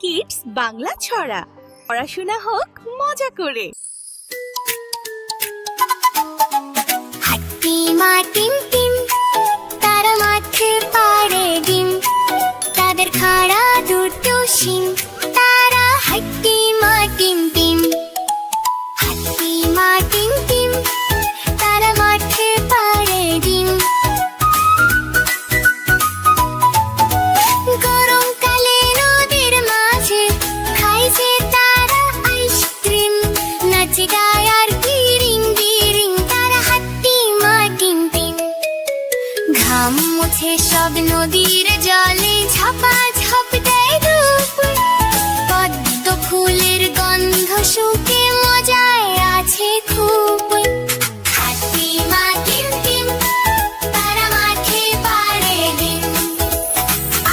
Kids Bangla ছড়া পড়াশোনা হোক মজা করে। হাতিমা টিম টিম, তারা মাঠে পাড়ে ডিম, তাদের খাড়া দুটো শিং, তারা হাতিমা টিম টিম। হাতিমা টিম টিম, তারা মাঠে পাড়ে ডিম। গরমকালে নদীর মাঝে খায় যে তারা আইসক্রিম, নাচে গায় আর গিরিং গিরিং, তারা হাতিমা টিম টিম। ঘাম মুছে সব নদীর জলে ঝাপা ঝাপ দেয় দুপুর, পদ্ম ফুলের গন্ধ শুকে মজায় আছে খুব। হাতিমা টিম টিম, তারা মাঠে পাড়ে ডিম।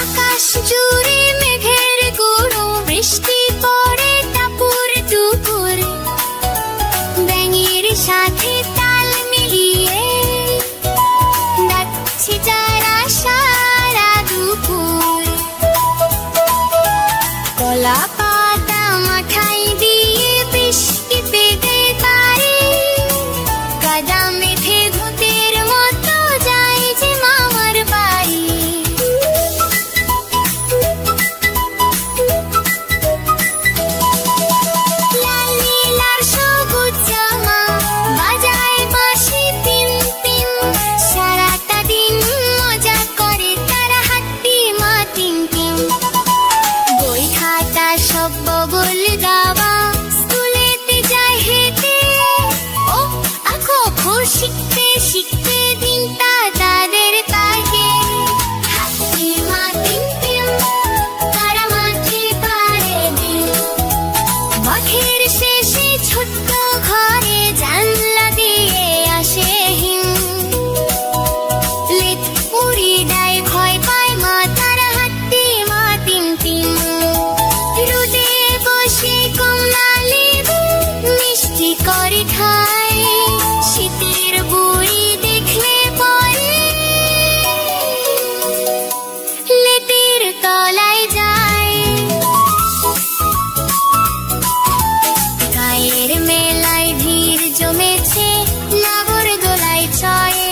আকাশ জুড়ে মেঘের গুঁড়ো, বৃষ্টি পড়ে টাপুর টুপুর, ব্যাঙের সাথে তাল মিলিয়ে নাচছে যারা সারা দুপুর। কলা পাতা মাথায় দিয়ে বৃষ্টি পেতে পারে, কাদা মেঘে ভূতের মতো যায় যে মামার বাড়ি। লাল নীল আর সবুজ জামা, বাজায় বাঁশি টিম টিম, সারাটা দিন মজা করে তারা হাতিমা টিম টিম। বই খাতা সব বগল গাওয়া, স্কুলেতে যায় হেঁটে, ও আখো শিখতে শিখতে দিনটা তাদের কাটে। হাতিমা টিম টিম, তারা মাঠে পাড়ে ডিম। মাঠের শেষে ছোট্ট ঘরে জানলা দিয়ে আসে হিম, লেট উড়ি দেয় ভয় পায় মা, তারা হাতিমা টিম টিম। রোদে বসে কমলা লেবু মিষ্টি করে খায়, শীতের বুড়ি দেখলে পরে লেটের তলায় যায়। গায়ের মেলায় ভিড় জমেছে, নাগর দোলায় চয়ে,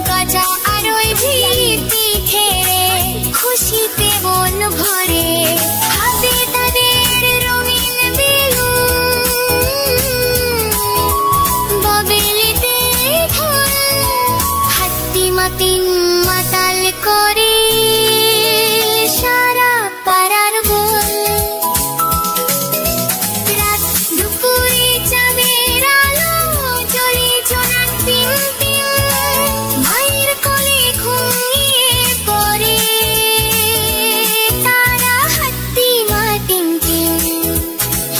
গজা আর ওই ভিড় পিঠে খুশিতে মন ভরে। হাতে তাদের রঙিন বেলুন, ববেলিতে ঢোল, হাতিমা টিম মাতাল করে সারা পাড়ার বল। রাত দুপুরে চাঁদের আলো জ্বলে জোনাক টিম টিম, মায়ের কোলে ঘুমিয়ে পড়ে তারা হাতিমা টিম টিম।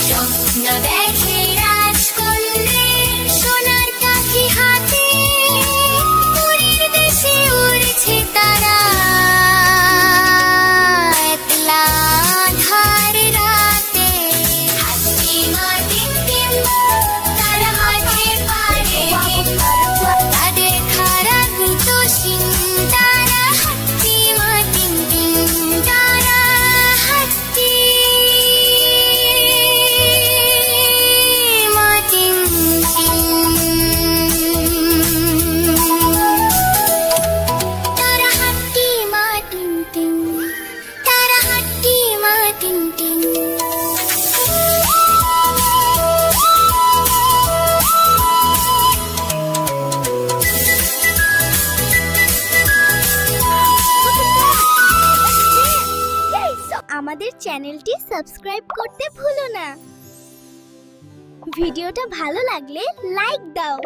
স্বপ্ন দেখে রাজকন্যের সোনার কাঠি হাতে, পুরীর দেশে উড়ছে তারা একলা আঁধার রাতে। হাতিমা টিম টিম, তারা মাঠে পাড়ে ডিম, তাদের খাড়া দুটো শিং, তারা হাতিমা টিম টিম, তারা হাতিমা টিম টিম। তারা হাতিমা টিম টিম, তারা হাতিমা টিম টিম। আমাদের চ্যানেলটি সাবস্ক্রাইব করতে ভুলো না। ভিডিওটা ভালো লাগলে লাইক দাও।